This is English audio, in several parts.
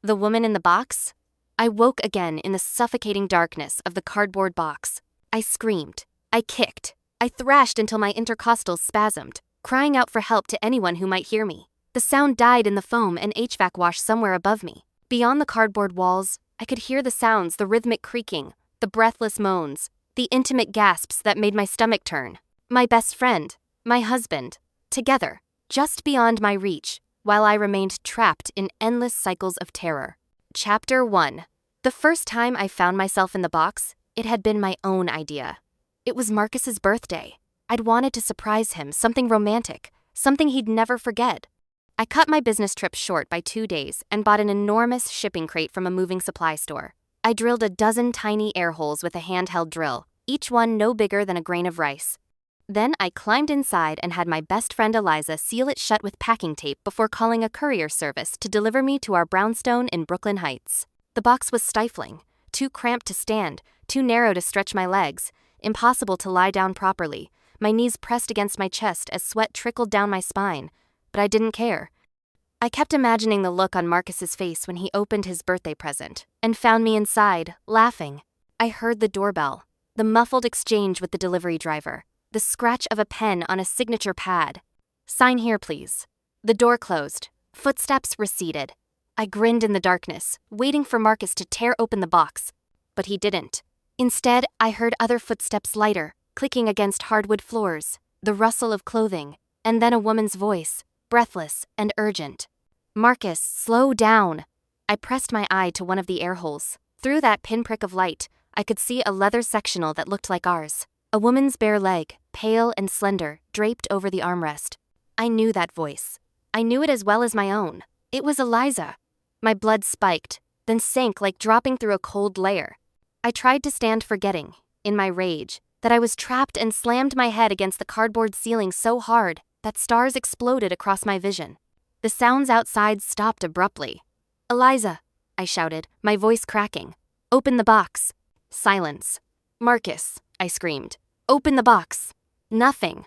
The woman in the box? I woke again in the suffocating darkness of the cardboard box. I screamed. I kicked. I thrashed until my intercostals spasmed, crying out for help to anyone who might hear me. The sound died in the foam and HVAC wash somewhere above me. Beyond the cardboard walls, I could hear the sounds, the rhythmic creaking, the breathless moans, the intimate gasps that made my stomach turn. My best friend, my husband, together, just beyond my reach, while I remained trapped in endless cycles of terror. Chapter 1. The first time I found myself in the box, it had been my own idea. It was Marcus's birthday. I'd wanted to surprise him, something romantic, something he'd never forget. I cut my business trip short by 2 days and bought an enormous shipping crate from a moving supply store. I drilled a dozen tiny air holes with a handheld drill, each one no bigger than a grain of rice. Then I climbed inside and had my best friend Eliza seal it shut with packing tape before calling a courier service to deliver me to our brownstone in Brooklyn Heights. The box was stifling, too cramped to stand, too narrow to stretch my legs, impossible to lie down properly. My knees pressed against my chest as sweat trickled down my spine, but I didn't care. I kept imagining the look on Marcus's face when he opened his birthday present and found me inside, laughing. I heard the doorbell, the muffled exchange with the delivery driver, the scratch of a pen on a signature pad. "Sign here, please." The door closed. Footsteps receded. I grinned in the darkness, waiting for Marcus to tear open the box. But he didn't. Instead, I heard other footsteps lighter, clicking against hardwood floors, the rustle of clothing, and then a woman's voice, breathless and urgent. "Marcus, slow down." I pressed my eye to one of the air holes. Through that pinprick of light, I could see a leather sectional that looked like ours. A woman's bare leg, pale and slender, draped over the armrest. I knew that voice. I knew it as well as my own. It was Eliza. My blood spiked, then sank like dropping through a cold layer. I tried to stand forgetting, in my rage, that I was trapped and slammed my head against the cardboard ceiling so hard that stars exploded across my vision. The sounds outside stopped abruptly. "Eliza," I shouted, my voice cracking. "Open the box." Silence. "Marcus," I screamed. "Open the box." Nothing.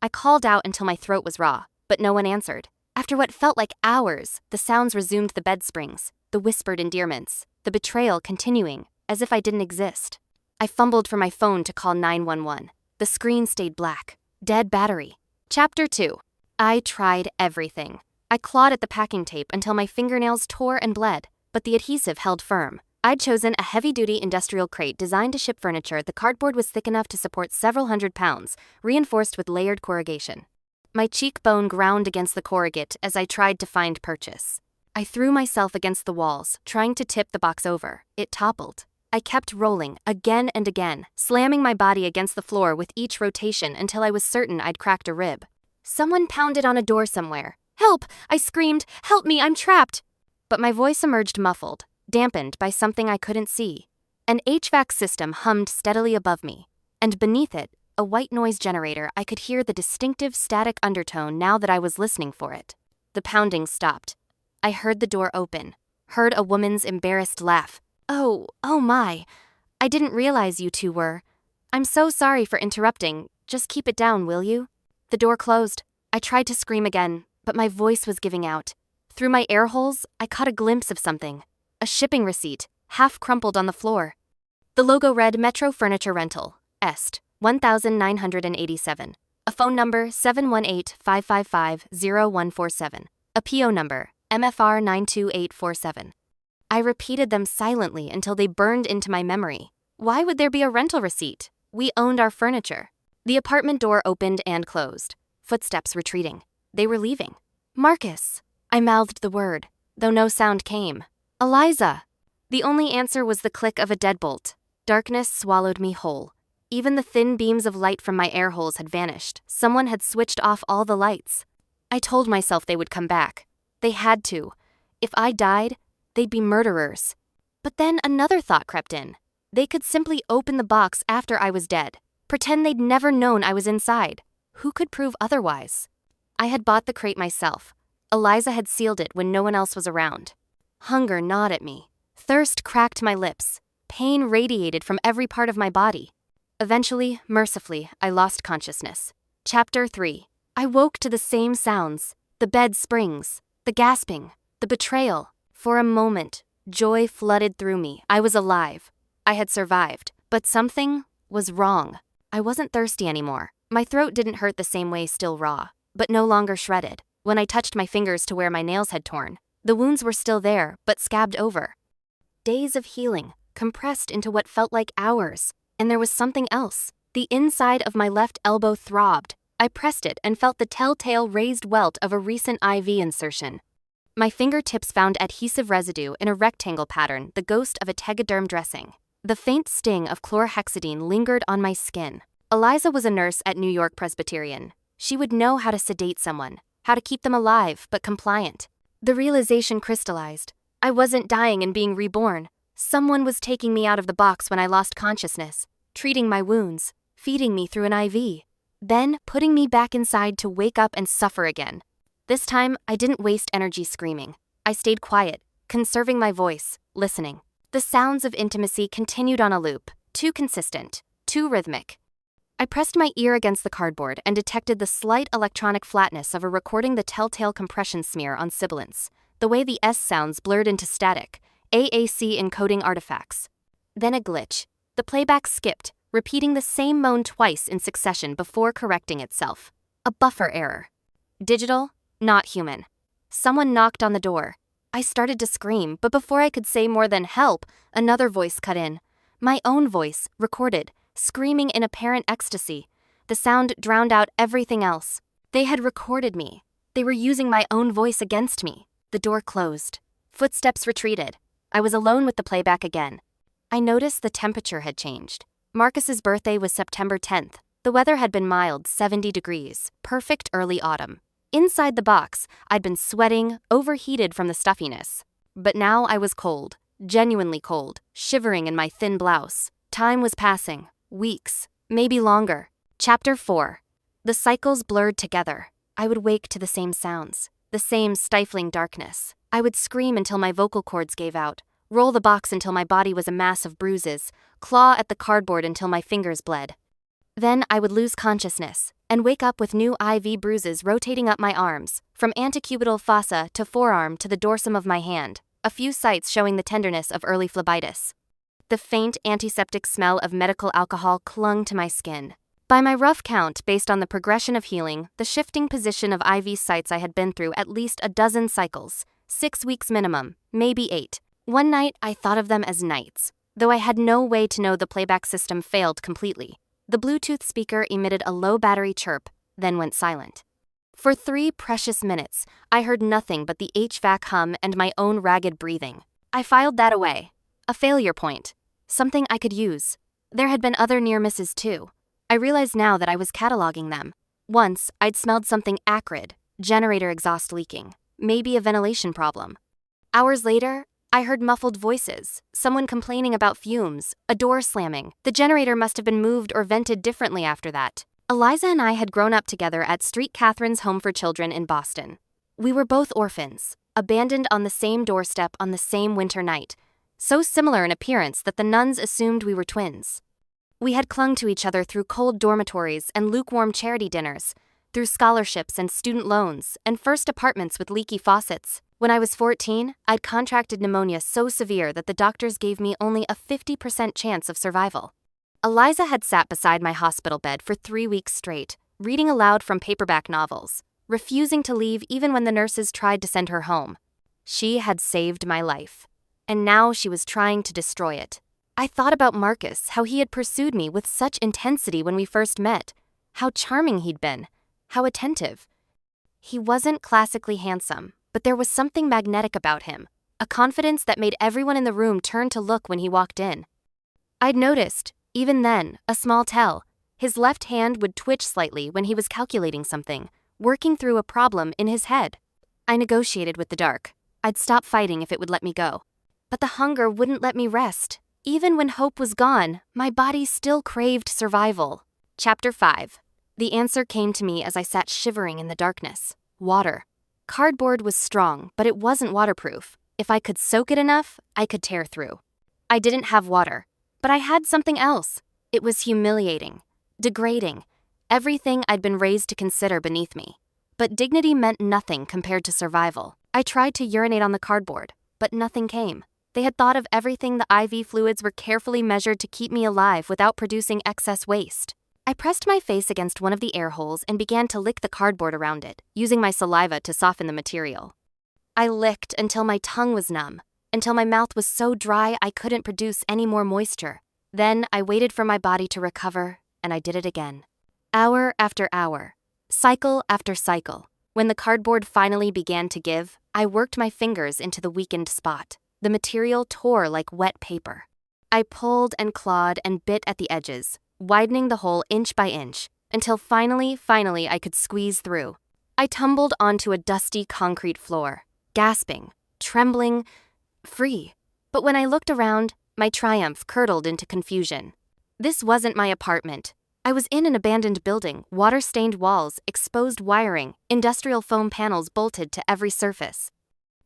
I called out until my throat was raw, but no one answered. After what felt like hours, the sounds resumed, the bed springs, the whispered endearments, the betrayal continuing, as if I didn't exist. I fumbled for my phone to call 911. The screen stayed black. Dead battery. Chapter 2. I tried everything. I clawed at the packing tape until my fingernails tore and bled, but the adhesive held firm. I'd chosen a heavy-duty industrial crate designed to ship furniture. The cardboard was thick enough to support several hundred pounds, reinforced with layered corrugation. My cheekbone ground against the corrugate as I tried to find purchase. I threw myself against the walls, trying to tip the box over. It toppled. I kept rolling, again and again, slamming my body against the floor with each rotation until I was certain I'd cracked a rib. Someone pounded on a door somewhere. "Help!" I screamed. "Help me, I'm trapped!" But my voice emerged muffled, dampened by something I couldn't see. An HVAC system hummed steadily above me, and beneath it, a white noise generator. I could hear the distinctive static undertone now that I was listening for it. The pounding stopped. I heard the door open, heard a woman's embarrassed laugh. Oh my. I didn't realize you two were. I'm so sorry for interrupting. Just keep it down, will you? The door closed. I tried to scream again, but my voice was giving out. Through my air holes, I caught a glimpse of something. A shipping receipt, half crumpled on the floor. The logo read Metro Furniture Rental, Est, 1987. A phone number 718-555-0147. A PO number, MFR 92847. I repeated them silently until they burned into my memory. Why would there be a rental receipt? We owned our furniture. The apartment door opened and closed. Footsteps retreating. They were leaving. "Marcus." I mouthed the word, though no sound came. "Eliza." The only answer was the click of a deadbolt. Darkness swallowed me whole. Even the thin beams of light from my air holes had vanished. Someone had switched off all the lights. I told myself they would come back. They had to. If I died, they'd be murderers. But then another thought crept in. They could simply open the box after I was dead. Pretend they'd never known I was inside. Who could prove otherwise? I had bought the crate myself. Eliza had sealed it when no one else was around. Hunger gnawed at me. Thirst cracked my lips. Pain radiated from every part of my body. Eventually, mercifully, I lost consciousness. Chapter 3. I woke to the same sounds. The bed springs. The gasping. The betrayal. For a moment, joy flooded through me. I was alive. I had survived. But something was wrong. I wasn't thirsty anymore. My throat didn't hurt the same way, still raw, but no longer shredded. When I touched my fingers to where my nails had torn, the wounds were still there, but scabbed over. Days of healing, compressed into what felt like hours. And there was something else. The inside of my left elbow throbbed. I pressed it and felt the telltale raised welt of a recent IV insertion. My fingertips found adhesive residue in a rectangle pattern, the ghost of a tegaderm dressing. The faint sting of chlorhexidine lingered on my skin. Eliza was a nurse at New York Presbyterian. She would know how to sedate someone, how to keep them alive but compliant. The realization crystallized. I wasn't dying and being reborn. Someone was taking me out of the box when I lost consciousness, treating my wounds, feeding me through an IV, then putting me back inside to wake up and suffer again. This time, I didn't waste energy screaming. I stayed quiet, conserving my voice, listening. The sounds of intimacy continued on a loop, too consistent, too rhythmic. I pressed my ear against the cardboard and detected the slight electronic flatness of a recording, the telltale compression smear on sibilants, the way the S sounds blurred into static, AAC encoding artifacts. Then a glitch. The playback skipped, repeating the same moan twice in succession before correcting itself. A buffer error. Digital, not human. Someone knocked on the door. I started to scream, but before I could say more than help, another voice cut in. My own voice, recorded, screaming in apparent ecstasy. The sound drowned out everything else. They had recorded me. They were using my own voice against me. The door closed. Footsteps retreated. I was alone with the playback again. I noticed the temperature had changed. Marcus's birthday was September 10th. The weather had been mild, 70 degrees, perfect early autumn. Inside the box, I'd been sweating, overheated from the stuffiness. But now I was cold, genuinely cold, shivering in my thin blouse. Time was passing, weeks, maybe longer. Chapter 4. The cycles blurred together. I would wake to the same sounds, the same stifling darkness. I would scream until my vocal cords gave out, roll the box until my body was a mass of bruises, claw at the cardboard until my fingers bled. Then I would lose consciousness and wake up with new IV bruises rotating up my arms, from antecubital fossa to forearm to the dorsum of my hand, a few sites showing the tenderness of early phlebitis. The faint antiseptic smell of medical alcohol clung to my skin. By my rough count, based on the progression of healing, the shifting position of IV sites I had been through at least a dozen cycles, 6 weeks minimum, maybe 8. One night, I thought of them as nights, though I had no way to know the playback system failed completely. The Bluetooth speaker emitted a low battery chirp, then went silent. For 3 precious minutes, I heard nothing but the HVAC hum and my own ragged breathing. I filed that away. A failure point. Something I could use. There had been other near misses too. I realized now that I was cataloging them. Once, I'd smelled something acrid, generator exhaust leaking, maybe a ventilation problem. Hours later, I heard muffled voices, someone complaining about fumes, a door slamming. The generator must have been moved or vented differently after that. Eliza and I had grown up together at St. Catherine's Home for Children in Boston. We were both orphans, abandoned on the same doorstep on the same winter night, so similar in appearance that the nuns assumed we were twins. We had clung to each other through cold dormitories and lukewarm charity dinners, through scholarships and student loans, and first apartments with leaky faucets. When I was 14, I'd contracted pneumonia so severe that the doctors gave me only a 50% chance of survival. Eliza had sat beside my hospital bed for 3 weeks straight, reading aloud from paperback novels, refusing to leave even when the nurses tried to send her home. She had saved my life, and now she was trying to destroy it. I thought about Marcus, how he had pursued me with such intensity when we first met, how charming he'd been, how attentive. He wasn't classically handsome, but there was something magnetic about him, a confidence that made everyone in the room turn to look when he walked in. I'd noticed, even then, a small tell. His left hand would twitch slightly when he was calculating something, working through a problem in his head. I negotiated with the dark. I'd stop fighting if it would let me go. But the hunger wouldn't let me rest. Even when hope was gone, my body still craved survival. Chapter 5. The answer came to me as I sat shivering in the darkness. Water. Cardboard was strong, but it wasn't waterproof. If I could soak it enough, I could tear through. I didn't have water, but I had something else. It was humiliating, degrading, everything I'd been raised to consider beneath me. But dignity meant nothing compared to survival. I tried to urinate on the cardboard. but nothing came. They had thought of everything. The IV fluids were carefully measured to keep me alive without producing excess waste. I pressed my face against one of the air holes and began to lick the cardboard around it, using my saliva to soften the material. I licked until my tongue was numb, until my mouth was so dry I couldn't produce any more moisture. Then I waited for my body to recover, and I did it again. Hour after hour, cycle after cycle. When the cardboard finally began to give, I worked my fingers into the weakened spot. The material tore like wet paper. I pulled and clawed and bit at the edges, widening the hole inch by inch, until finally I could squeeze through. I tumbled onto a dusty concrete floor, gasping, trembling, free. But when I looked around, my triumph curdled into confusion. This wasn't my apartment. I was in an abandoned building, water-stained walls, exposed wiring, industrial foam panels bolted to every surface.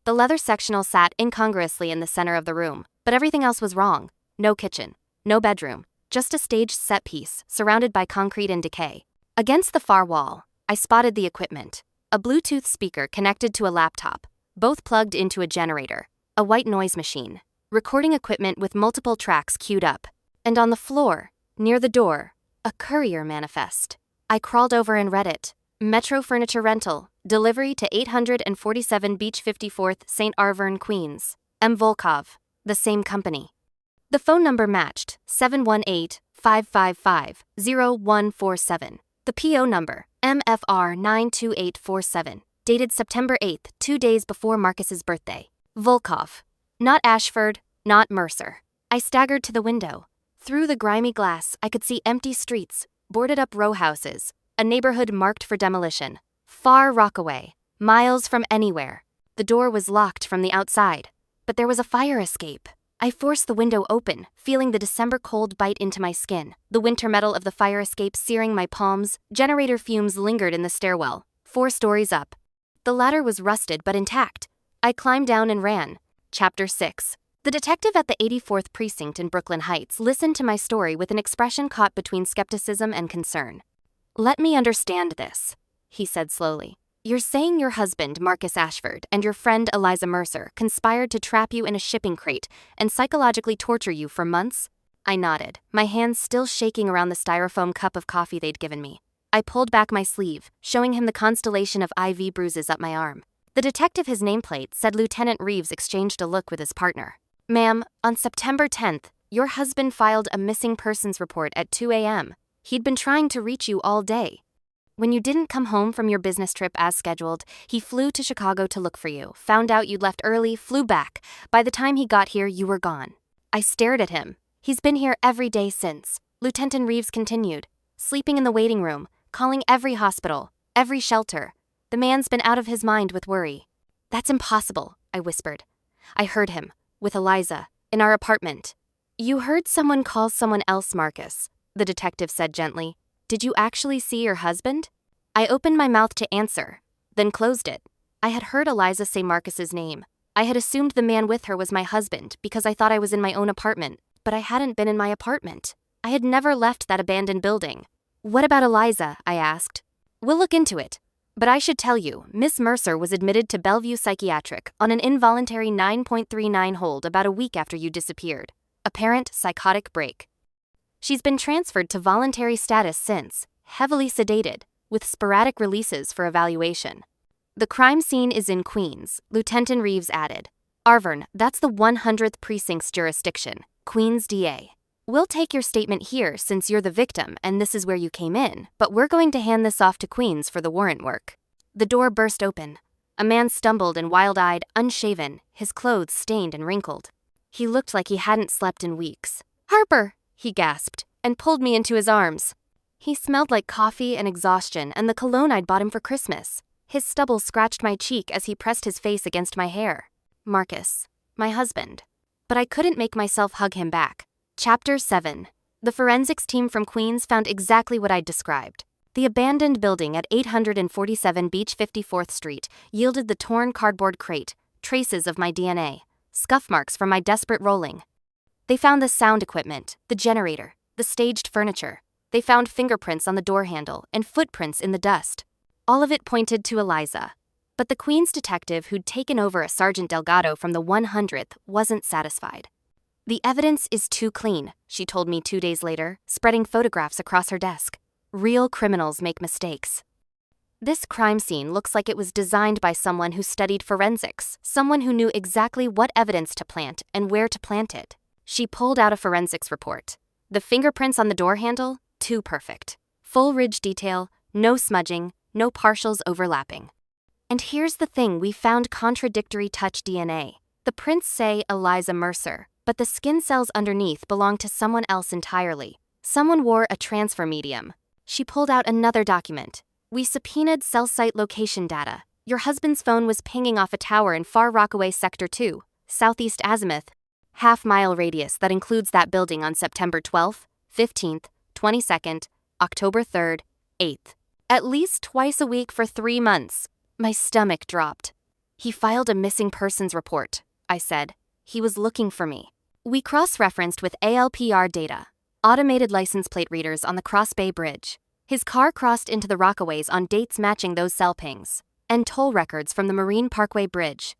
The leather sectional sat incongruously in the center of the room, but everything else was wrong. No kitchen, no bedroom, just a staged set piece, surrounded by concrete and decay. Against the far wall, I spotted the equipment. A Bluetooth speaker connected to a laptop, both plugged into a generator, a white noise machine, recording equipment with multiple tracks queued up, and on the floor, near the door, a courier manifest. I crawled over and read it. Metro Furniture Rental, delivery to 847 Beach 54th, St. Arvern, Queens. M. Volkov, the same company. The phone number matched, 718-555-0147. The PO number, MFR 92847, dated September 8th, 2 days before Marcus's birthday. Volkov. Not Ashford, not Mercer. I staggered to the window. Through the grimy glass, I could see empty streets, boarded-up row houses, a neighborhood marked for demolition. Far Rockaway, miles from anywhere. The door was locked from the outside, but there was a fire escape. I forced the window open, feeling the December cold bite into my skin. The winter metal of the fire escape searing my palms. Generator fumes lingered in the stairwell, 4 stories up. The ladder was rusted but intact. I climbed down and ran. Chapter 6. The detective at the 84th Precinct in Brooklyn Heights listened to my story with an expression caught between skepticism and concern. "Let me understand this," he said slowly. "You're saying your husband, Marcus Ashford, and your friend Eliza Mercer conspired to trap you in a shipping crate and psychologically torture you for months?" I nodded, my hands still shaking around the styrofoam cup of coffee they'd given me. I pulled back my sleeve, showing him the constellation of IV bruises up my arm. The detective, his nameplate, said Lieutenant Reeves, exchanged a look with his partner. "Ma'am, on September 10th, your husband filed a missing persons report at 2 a.m. He'd been trying to reach you all day. When you didn't come home from your business trip as scheduled, he flew to Chicago to look for you, found out you'd left early, flew back. By the time he got here, you were gone." I stared at him. "He's been here every day since," Lieutenant Reeves continued, "sleeping in the waiting room, calling every hospital, every shelter. The man's been out of his mind with worry." "That's impossible," I whispered. "I heard him, with Eliza, in our apartment." "You heard someone call someone else Marcus," the detective said gently. "Did you actually see your husband?" I opened my mouth to answer, then closed it. I had heard Eliza say Marcus's name. I had assumed the man with her was my husband because I thought I was in my own apartment, but I hadn't been in my apartment. I had never left that abandoned building. "What about Eliza?" I asked. "We'll look into it. But I should tell you, Miss Mercer was admitted to Bellevue Psychiatric on an involuntary 9.39 hold about a week after you disappeared. Apparent psychotic break. She's been transferred to voluntary status since, heavily sedated, with sporadic releases for evaluation. The crime scene is in Queens," Lieutenant Reeves added. "Arvern, that's the 100th Precinct's jurisdiction, Queens DA. We'll take your statement here since you're the victim and this is where you came in, but we're going to hand this off to Queens for the warrant work." The door burst open. A man stumbled and wild-eyed, unshaven, his clothes stained and wrinkled. He looked like he hadn't slept in weeks. "Harper!" he gasped, and pulled me into his arms. He smelled like coffee and exhaustion and the cologne I'd bought him for Christmas. His stubble scratched my cheek as he pressed his face against my hair. Marcus. My husband. But I couldn't make myself hug him back. Chapter 7. The forensics team from Queens found exactly what I'd described. The abandoned building at 847 Beach 54th Street yielded the torn cardboard crate, traces of my DNA, scuff marks from my desperate rolling. They found the sound equipment, the generator, the staged furniture. They found fingerprints on the door handle and footprints in the dust. All of it pointed to Eliza. But the Queen's detective who'd taken over as Sergeant Delgado from the 100th wasn't satisfied. "The evidence is too clean," she told me 2 days later, spreading photographs across her desk. "Real criminals make mistakes." This crime scene looks like it was designed by someone who studied forensics, someone who knew exactly what evidence to plant and where to plant it. She pulled out a forensics report. The fingerprints on the door handle? Too perfect. Full ridge detail, no smudging, no partials overlapping. And here's the thing, we found contradictory touch DNA. The prints say Eliza Mercer, but the skin cells underneath belong to someone else entirely. Someone wore a transfer medium. She pulled out another document. "We subpoenaed cell site location data. Your husband's phone was pinging off a tower in Far Rockaway Sector 2, Southeast Azimuth, half-mile radius that includes that building on September 12th, 15th, 22nd, October 3rd, 8th. At least twice a week for 3 months." My stomach dropped. "He filed a missing persons report," I said. "He was looking for me." We cross-referenced with ALPR data, automated license plate readers on the Cross Bay Bridge. His car crossed into the Rockaways on dates matching those cell pings, and toll records from the Marine Parkway Bridge.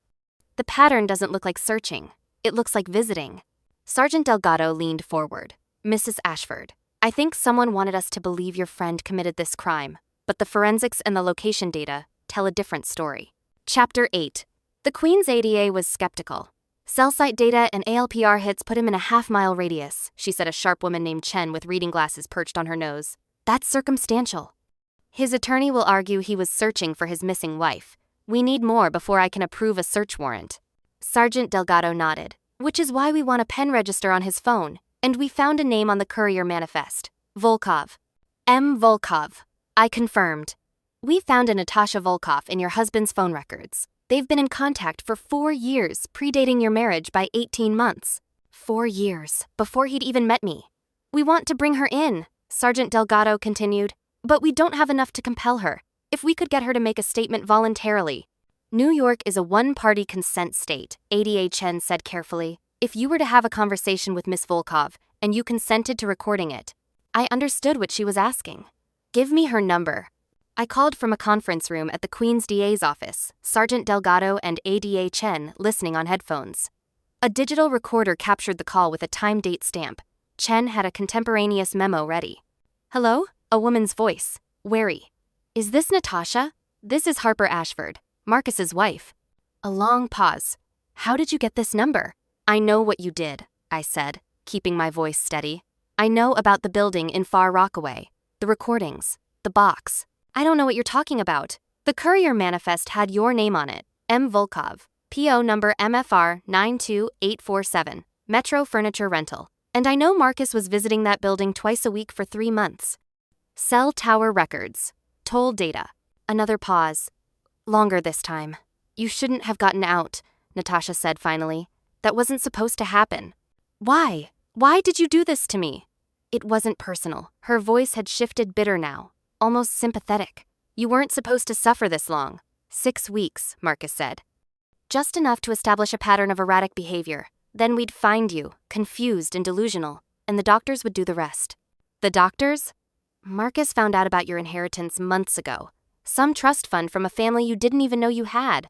The pattern doesn't look like searching. It looks like visiting. Sergeant Delgado leaned forward. "Mrs. Ashford, I think someone wanted us to believe your friend committed this crime, but the forensics and the location data tell a different story." Chapter 8. The Queen's ADA was skeptical. "Cell site data and ALPR hits put him in a half-mile radius," she said, a sharp woman named Chen with reading glasses perched on her nose. "That's circumstantial. His attorney will argue he was searching for his missing wife. We need more before I can approve a search warrant." Sergeant Delgado nodded. "Which is why we want a pen register on his phone, and we found a name on the courier manifest. Volkov. M. Volkov." I confirmed. "We found a Natasha Volkov in your husband's phone records. They've been in contact for 4 years, predating your marriage by 18 months. 4 years, before he'd even met me. We want to bring her in," Sergeant Delgado continued, "but we don't have enough to compel her. If we could get her to make a statement voluntarily." "New York is a one-party consent state," ADA Chen said carefully. "If you were to have a conversation with Miss Volkov, and you consented to recording it." I understood what she was asking. "Give me her number." I called from a conference room at the Queen's DA's office, Sergeant Delgado and ADA Chen listening on headphones. A digital recorder captured the call with a time-date stamp. Chen had a contemporaneous memo ready. "Hello?" A woman's voice, wary. "Is this Natasha? This is Harper Ashford, Marcus's wife." A long pause. "How did you get this number?" "I know what you did," I said, keeping my voice steady. "I know about the building in Far Rockaway, the recordings, the box. I don't know what you're talking about. The courier manifest had your name on it, M. Volkov, PO number MFR 92847, Metro Furniture Rental. And I know Marcus was visiting that building twice a week for 3 months. Cell tower records. Toll data." Another pause. "Longer this time. You shouldn't have gotten out," Natasha said finally. "That wasn't supposed to happen." "Why? Why did you do this to me?" It wasn't personal. Her voice had shifted bitter now, almost sympathetic. "You weren't supposed to suffer this long." 6 weeks, Marcus said. "Just enough to establish a pattern of erratic behavior. Then we'd find you, confused and delusional, and the doctors would do the rest." "The doctors?" "Marcus found out about your inheritance months ago. Some trust fund from a family you didn't even know you had.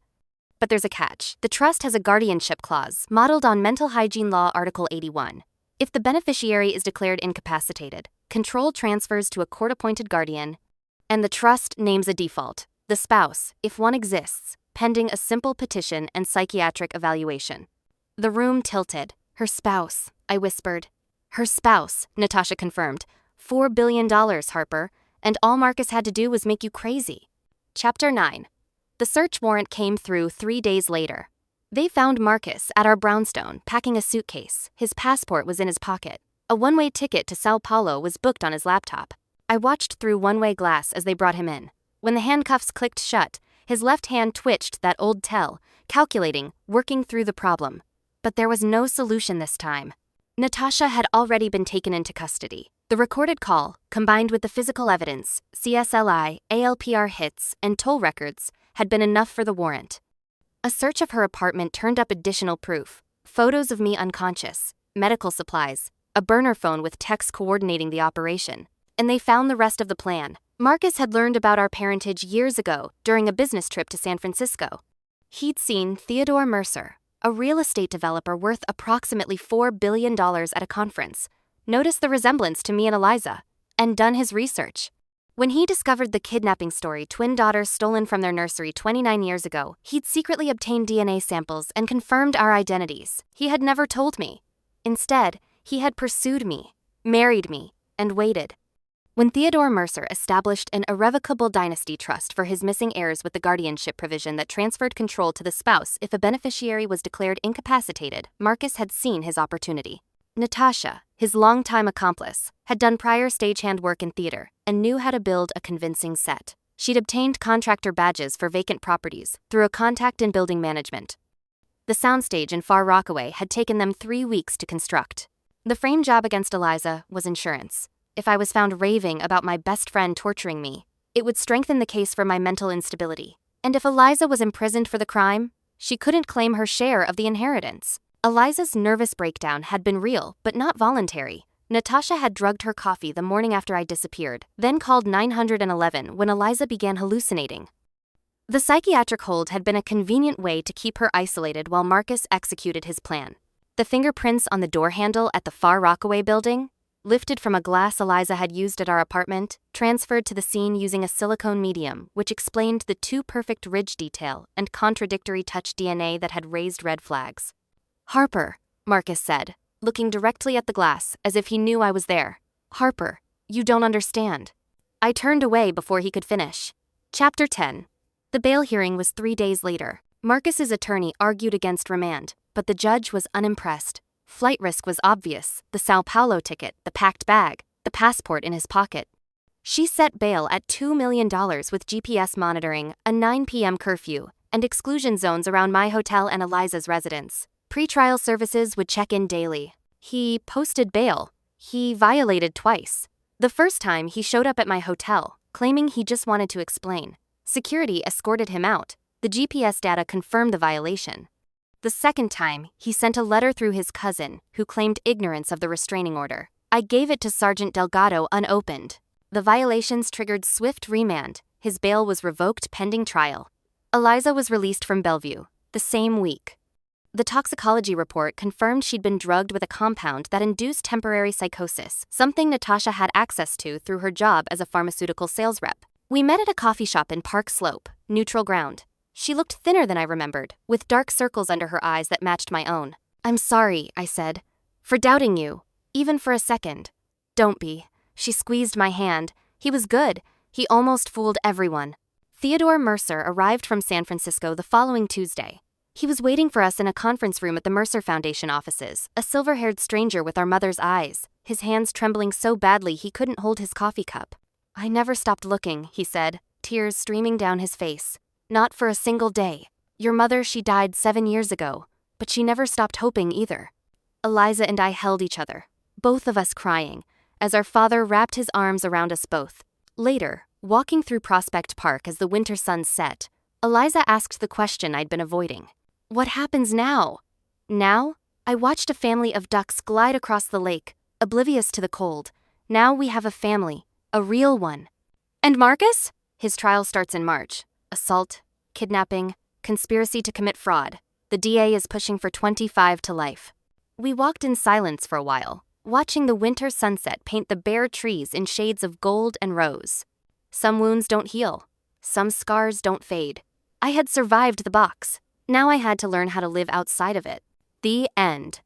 But there's a catch. The trust has a guardianship clause, modeled on Mental Hygiene Law Article 81. If the beneficiary is declared incapacitated, control transfers to a court-appointed guardian, and the trust names a default, the spouse, if one exists, pending a simple petition and psychiatric evaluation." The room tilted. "Her spouse," I whispered. "Her spouse," Natasha confirmed. $4 billion, Harper, and all Marcus had to do was make you crazy." Chapter 9. The search warrant came through 3 days later. They found Marcus at our brownstone, packing a suitcase. His passport was in his pocket. A one-way ticket to Sao Paulo was booked on his laptop. I watched through one-way glass as they brought him in. When the handcuffs clicked shut, his left hand twitched that old tell, calculating, working through the problem. But there was no solution this time. Natasha had already been taken into custody. The recorded call, combined with the physical evidence, CSLI, ALPR hits, and toll records, had been enough for the warrant. A search of her apartment turned up additional proof: photos of me unconscious, medical supplies, a burner phone with texts coordinating the operation. And they found the rest of the plan: Marcus had learned about our parentage years ago during a business trip to San Francisco. He'd seen Theodore Mercer, a real estate developer worth approximately $4 billion at a conference, noticed the resemblance to me and Eliza, and done his research. When he discovered the kidnapping story twin daughters stolen from their nursery 29 years ago, he'd secretly obtained DNA samples and confirmed our identities. He had never told me. Instead, he had pursued me, married me, and waited. When Theodore Mercer established an irrevocable dynasty trust for his missing heirs with the guardianship provision that transferred control to the spouse if a beneficiary was declared incapacitated, Marcus had seen his opportunity. Natasha, his longtime accomplice, had done prior stagehand work in theater and knew how to build a convincing set. She'd obtained contractor badges for vacant properties through a contact in building management. The soundstage in Far Rockaway had taken them 3 weeks to construct. The frame job against Eliza was insurance. If I was found raving about my best friend torturing me, it would strengthen the case for my mental instability. And if Eliza was imprisoned for the crime, she couldn't claim her share of the inheritance. Eliza's nervous breakdown had been real, but not voluntary. Natasha had drugged her coffee the morning after I disappeared, then called 911 when Eliza began hallucinating. The psychiatric hold had been a convenient way to keep her isolated while Marcus executed his plan. The fingerprints on the door handle at the Far Rockaway building, lifted from a glass Eliza had used at our apartment, transferred to the scene using a silicone medium, which explained the too perfect ridge detail and contradictory touch DNA that had raised red flags. "Harper," Marcus said, looking directly at the glass as if he knew I was there. "Harper, you don't understand." I turned away before he could finish. Chapter 10. The bail hearing was 3 days later. Marcus's attorney argued against remand, but the judge was unimpressed. Flight risk was obvious: the Sao Paulo ticket, the packed bag, the passport in his pocket. She set bail at $2 million with GPS monitoring, a 9 p.m. curfew, and exclusion zones around my hotel and Eliza's residence. Pretrial services would check in daily. He posted bail. He violated twice. The first time, he showed up at my hotel, claiming he just wanted to explain. Security escorted him out. The GPS data confirmed the violation. The second time, he sent a letter through his cousin, who claimed ignorance of the restraining order. I gave it to Sergeant Delgado unopened. The violations triggered swift remand. His bail was revoked pending trial. Eliza was released from Bellevue the same week. The toxicology report confirmed she'd been drugged with a compound that induced temporary psychosis, something Natasha had access to through her job as a pharmaceutical sales rep. We met at a coffee shop in Park Slope, neutral ground. She looked thinner than I remembered, with dark circles under her eyes that matched my own. "I'm sorry," I said, "for doubting you, even for a second." "Don't be." She squeezed my hand. He was good. He almost fooled everyone. Theodore Mercer arrived from San Francisco the following Tuesday. He was waiting for us in a conference room at the Mercer Foundation offices, a silver-haired stranger with our mother's eyes, his hands trembling so badly he couldn't hold his coffee cup. "I never stopped looking," he said, tears streaming down his face. "Not for a single day. Your mother, she died 7 years ago, but she never stopped hoping either." Eliza and I held each other, both of us crying, as our father wrapped his arms around us both. Later, walking through Prospect Park as the winter sun set, Eliza asked the question I'd been avoiding. "What happens now?" Now? I watched a family of ducks glide across the lake, oblivious to the cold. Now we have a family, a real one. And Marcus? His trial starts in March. Assault, kidnapping, conspiracy to commit fraud. The DA is pushing for 25 to life. We walked in silence for a while, watching the winter sunset paint the bare trees in shades of gold and rose. Some wounds don't heal. Some scars don't fade. I had survived the box. Now I had to learn how to live outside of it. The end.